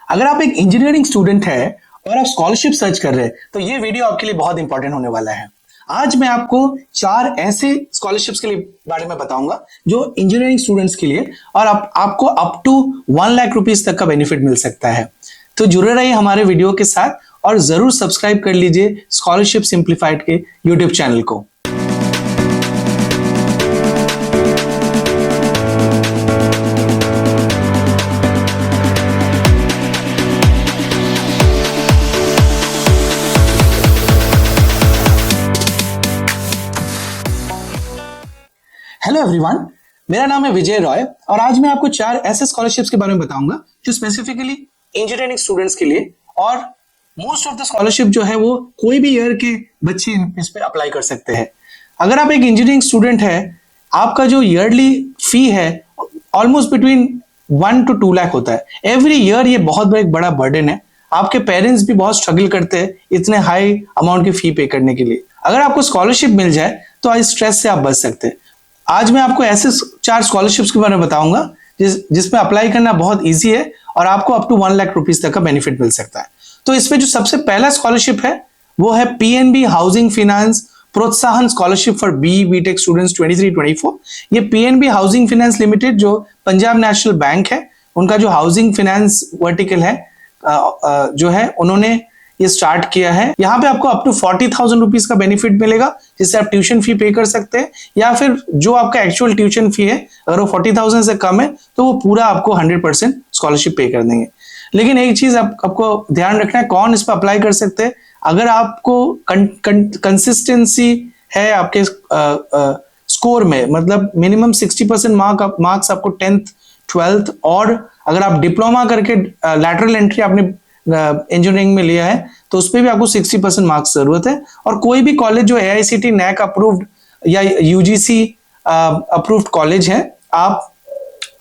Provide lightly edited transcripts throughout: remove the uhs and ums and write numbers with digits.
अगर आप एक इंजीनियरिंग स्टूडेंट है और आप स्कॉलरशिप सर्च कर रहे हैं तो ये वीडियो आपके लिए बहुत इंपॉर्टेंट होने वाला है। आज मैं आपको 4 ऐसे स्कॉलरशिप्स के लिए बारे में बताऊंगा जो इंजीनियरिंग स्टूडेंट्स के लिए और आपको अप टू 1 लाख रुपीस तक का बेनिफिट मिल सकता है। तो जुड़े रहिए हमारे वीडियो के साथ और जरूर सब्सक्राइब कर लीजिए स्कॉलरशिप सिंप्लीफाइड के यूट्यूब चैनल को। हेलो एवरीवन, मेरा नाम है विजय रॉय और आज मैं आपको 4 ऐसे स्कॉलरशिप्स के बारे में बताऊंगा जो स्पेसिफिकली इंजीनियरिंग स्टूडेंट्स के लिए और मोस्ट ऑफ द स्कॉलरशिप जो है वो कोई भी ईयर के बच्चे इस पे अप्लाई कर सकते हैं। अगर आप एक इंजीनियरिंग स्टूडेंट है, आपका जो ईयरली फी है ऑलमोस्ट बिटवीन 1 to 2 लाख होता है एवरी ईयर। ये बहुत एक बड़ा बर्डन है। आपके पेरेंट्स भी बहुत स्ट्रगल करते हैं इतने हाई अमाउंट की फी पे करने के लिए। अगर आपको स्कॉलरशिप मिल जाए तो इस स्ट्रेस से आप बच सकते हैं। आज मैं आपको ऐसे 4 स्कॉलरशिप्स के बारे में बताऊंगा जिसमें अप्लाई करना बहुत इजी है और आपको अप टू 1 लाख रुपीस तक का बेनिफिट मिल सकता है। तो इसमें जो सबसे पहला स्कॉलरशिप है वो है पीएनबी हाउसिंग फाइनेंस प्रोत्साहन स्कॉलरशिप फॉर बीटेक स्टूडेंट्स 23-24। ये पीएनबी हाउसिंग फाइनेंस लिमिटेड जो पंजाब नेशनल बैंक है, उनका जो हाउसिंग फाइनेंस वर्टिकल है जो है उन्होंने ये स्टार्ट किया है। यहाँ पे आपको अप टू 40,000 रुपीज का बेनिफिट मिलेगा जिससे आप ट्यूशन फी पे कर सकते हैं, या फिर जो आपका एक्चुअल ट्यूशन फी है अगर वो 40,000 से कम है तो वो पूरा आपको 100% स्कॉलरशिप पे कर देंगे। लेकिन एक चीज आपको ध्यान रखना है, कौन इस पर अप्लाई कर सकते हैं। अगर आपको कंसिस्टेंसी है आपके स्कोर में, मतलब मिनिमम 60% मार्क्स आपको 10th 12th, और अगर आप डिप्लोमा करके लैटरल एंट्री आपने इंजीनियरिंग में लिया है तो उस पर भी आपको 60% मार्क्स जरूरत है। और कोई भी कॉलेज जो AICTE NAC अप्रूव्ड या UGC अप्रूव्ड कॉलेज है, आप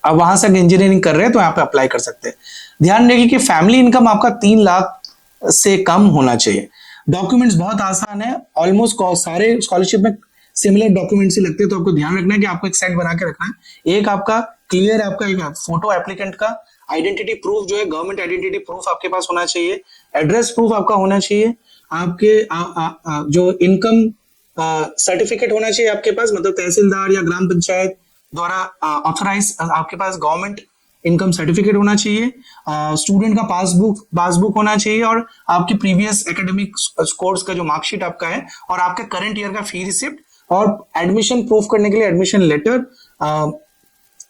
वहां से इंजीनियरिंग कर रहे हैं तो यहाँ पे अप्लाई कर सकते हैं। ध्यान रखिए कि फैमिली इनकम आपका 3 लाख से कम होना चाहिए। डॉक्यूमेंट्स बहुत आसान है, ऑलमोस्ट सारे स्कॉलरशिप में सिमिलर डॉक्यूमेंट्स ही लगते हैं, तो आपको ध्यान रखना है कि आपको एक सेट बना के रखना है। एक आपका क्लियर आपका एक फोटो एप्लीकेंट का, आइडेंटिटी प्रूफ जो है गवर्नमेंट आइडेंटिटी प्रूफ आपके पास होना चाहिए, एड्रेस प्रूफ आपका होना चाहिए, आपके जो इनकम सर्टिफिकेट होना चाहिए आपके पास, मतलब तहसीलदार या ग्राम पंचायत द्वारा ऑथराइज आपके पास गवर्नमेंट इनकम सर्टिफिकेट होना चाहिए, स्टूडेंट का पासबुक होना चाहिए, और आपकी प्रीवियस एकेडमिक स्कोर्स का जो मार्कशीट आपका है, और आपके करंट ईयर का फी रिसिप्ट, और एडमिशन प्रूफ करने के लिए एडमिशन लेटर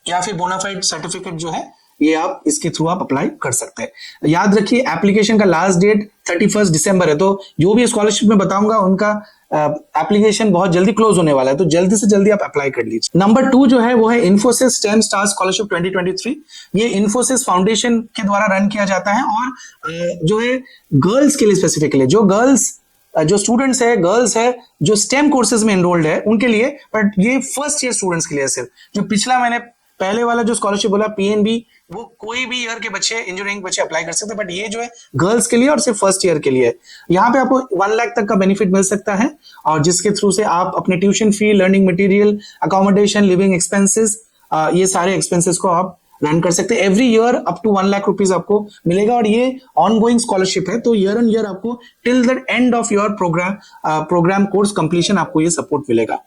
या फिर बोनाफाइड सर्टिफिकेट जो है ये आप इसके थ्रू आप अप्लाई कर सकते हैं। याद रखिए एप्लीकेशन का लास्ट डेट 31 दिसंबर है, तो जो भी स्कॉलरशिप में बताऊंगा उनका एप्लीकेशन बहुत जल्दी क्लोज होने वाला है, तो जल्दी से जल्दी आप अप्लाई कर लीजिए। नंबर 2 जो है वो है इन्फोसिस 10 स्टार स्कॉलरशिप 2023। ये इन्फोसिस फाउंडेशन के द्वारा रन किया जाता है और जो है गर्ल्स के लिए स्पेसिफिकली, जो स्टूडेंट्स है, गर्ल्स है जो स्टेम कोर्सेज में एनरोल्ड है उनके लिए, बट ये फर्स्ट ईयर स्टूडेंट्स के लिए सिर्फ। जो पिछला मैंने पहले वाला जो स्कॉलरशिप बोला पीएनबी, वो कोई भी ईयर के बच्चे, इंजीनियरिंग बच्चे अप्लाई कर सकते हैं, बट ये जो है गर्ल्स के लिए और सिर्फ फर्स्ट ईयर के लिए है। यहाँ पे आपको 1 लाख तक का बेनिफिट मिल सकता है, और जिसके थ्रू से आप अपने tuition fee, learning material, accommodation, living expenses, ये सारे एक्सपेंसेस को आप रन कर सकते हैं। Every year up to 1 lakh rupees आपको मिलेगा, और ये ऑनगोइंग स्कॉलरशिप है, तो ईयर ऑन ईयर आपको till the end of your programme course completion आपको ये सपोर्ट मिलेगा।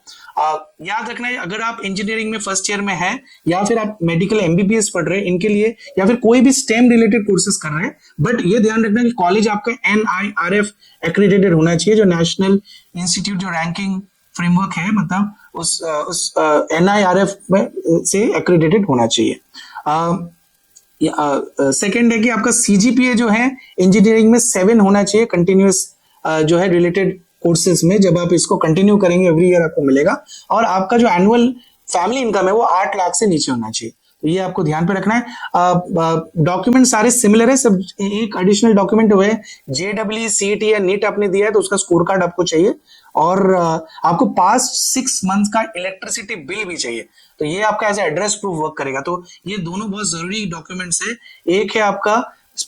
याद रखना है अगर आप इंजीनियरिंग में फर्स्ट ईयर में हैं, या फिर आप मेडिकल MBBS पढ़ रहे हैं इनके लिए, या फिर कोई भी स्टेम रिलेटेड कोर्सेज कर रहे हैं, बट ये ध्यान रखना कि कॉलेज आपका NIRF एक्रेडिटेड होना चाहिए, जो नेशनल इंस्टीट्यूट जो रैंकिंग फ्रेमवर्क है, मतलब उस NIRF में से एक्रेडिटेड होना चाहिए। सेकेंड है कि आपका CGPA जो है इंजीनियरिंग में 7 होना चाहिए कंटिन्यूअस जो है रिलेटेड कोर्सेज में। जब आप इसको कंटिन्यू करेंगे एवरी ईयर आपको मिलेगा, और आपका जो एनुअल फैमिली इनकम है वो 8 लाख से नीचे होना चाहिए, तो ये आपको ध्यान पे रखना है। डॉक्यूमेंट सारे सिमिलर है, सब एक एडिशनल डॉक्यूमेंट हुए JEE CET या नीट आपने दिया है तो उसका स्कोर कार्ड आपको चाहिए, और आपको पास्ट 6 मंथ्स का इलेक्ट्रिसिटी बिल भी चाहिए, तो ये आपका एज एड्रेस प्रूफ वर्क करेगा। तो ये दोनों बहुत जरूरी डॉक्यूमेंट्स है। एक है आपका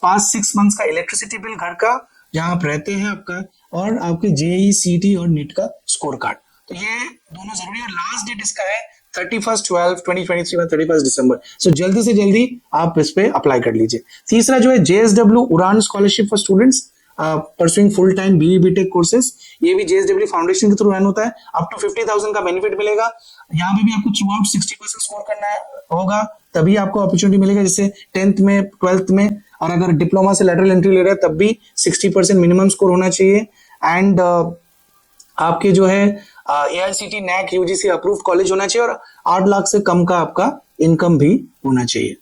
पास्ट 6 मंथ्स का इलेक्ट्रिसिटी बिल घर का जहां आप रहते हैं आपका, और आपके JEE CET और नीट का स्कोर कार्ड, तो ये दोनों जरूरी है। लास्ट डेट इसका है 31/12/2023 में 31 दिसंबर। सो जल्दी से जल्दी आप इस पे अप्लाई कर लीजिए। तीसरा जो है JSW उड़ान scholarship for students pursuing full time BE BTech courses, ये भी JSW फाउंडेशन के थ्रू रन होता है। अप टू 50,000 का बेनिफिट मिलेगा। यहाँ पे भी आपको थ्रू आउट 60% स्कोर करना होगा, तभी आपको अपॉर्चुनिटी मिलेगा। जैसे 10th में 12th में, और अगर डिप्लोमा से लैटरल एंट्री ले रहे हैं तब भी 60% मिनिमम स्कोर होना चाहिए। एंड आपके जो है AICTE NAC UGC approved college होना चाहिए और 8 लाख से कम का आपका इनकम भी होना चाहिए।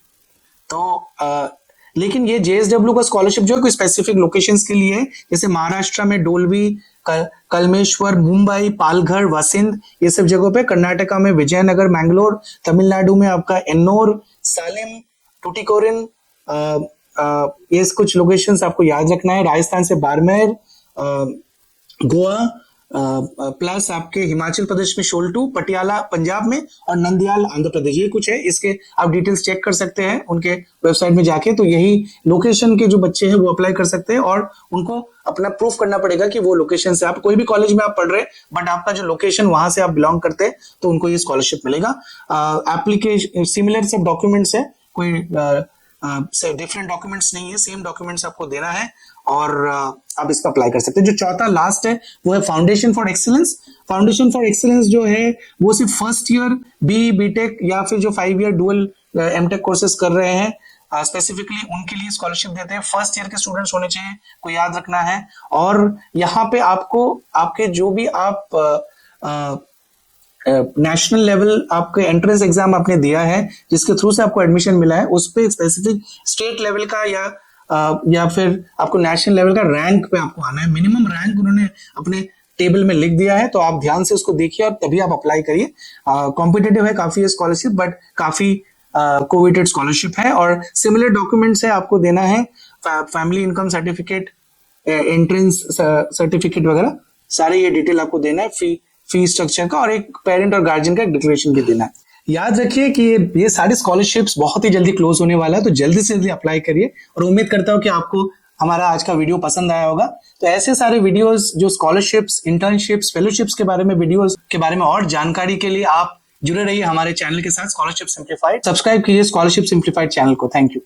तो लेकिन ये JSW का स्कॉलरशिप जो है कोई स्पेसिफिक लोकेशंस के लिए है, जैसे महाराष्ट्र में डोलवी, कलमेश्वर, मुंबई, पालघर, वसिंद, ये सब जगहों पे, कर्नाटका में विजयनगर, मैंगलोर, तमिलनाडु में आपका एन्नोर, सालेम, टुटिकोरिन, ये कुछ लोकेशंस आपको याद रखना है। राजस्थान से बाड़मेर, गोवा, प्लस आपके हिमाचल प्रदेश में शोल्टू, पटियाला पंजाब में, और नंदियाल आंध्र प्रदेश, ये कुछ है। इसके आप डिटेल्स चेक कर सकते हैं उनके वेबसाइट में जाके। तो यही लोकेशन के जो बच्चे हैं वो अप्लाई कर सकते हैं, और उनको अपना प्रूफ करना पड़ेगा कि वो लोकेशन से, आप कोई भी कॉलेज में आप पढ़ रहे हैं बट आपका जो लोकेशन वहां से आप बिलोंग करते हैं, तो उनको ये स्कॉलरशिप मिलेगा। एप्लीकेशन सिमिलर सब डॉक्यूमेंट्स है, कोई डिफरेंट डॉक्यूमेंट्स नहीं है, सेम डॉक्यूमेंट्स आपको देना है, और आप इसका अप्लाई कर सकते हैं। जो चौथा लास्ट है वो है foundation for excellence. Foundation for excellence जो है वो सिर्फ फर्स्ट ईयर BE BTech या फिर जो 5 ईयर डुअल MTech कोर्सेज कर रहे हैं स्पेसिफिकली उनके लिए स्कॉलरशिप देते हैं। फर्स्ट ईयर के स्टूडेंट्स होने चाहिए, को याद रखना है। और यहाँ पे आपको आपके जो भी आप नेशनल लेवल आपके एंट्रेंस एग्जाम आपने दिया है, जिसके थ्रू से आपको एडमिशन मिला है, उस पे स्पेसिफिक स्टेट लेवल का या फिर आपको नेशनल लेवल का रैंक पे आपको आना है। मिनिमम रैंक उन्होंने अपने टेबल में लिख दिया है, तो आप ध्यान से उसको देखिए और तभी आप अप्लाई करिए। कॉम्पिटेटिव है काफी स्कॉलरशिप, बट काफी कोविटेड स्कॉलरशिप है। और सिमिलर डॉक्यूमेंट्स है आपको देना है, family income certificate, entrance certificate वगैरह, सारे ये डिटेल आपको देना है, फी स्ट्रक्चर का, और एक पेरेंट और गार्जियन का डिक्लेरेशन भी देना है। याद रखिए कि ये सारे स्कॉलरशिप्स बहुत ही जल्दी क्लोज होने वाला है, तो जल्दी से जल्दी अप्लाई करिए। और उम्मीद करता हूं कि आपको हमारा आज का वीडियो पसंद आया होगा। तो ऐसे सारे वीडियोस जो स्कॉलरशिप्स, इंटर्नशिप्स, फेलोशिप्स के बारे में, वीडियोस के बारे में और जानकारी के लिए आप जुड़े रहिए हमारे चैनल के साथ, स्कॉलरशिप सिंप्लीफाइड। सब्सक्राइब कीजिए स्कॉलरशिप सिंप्लीफाइड चैनल को। Thank you.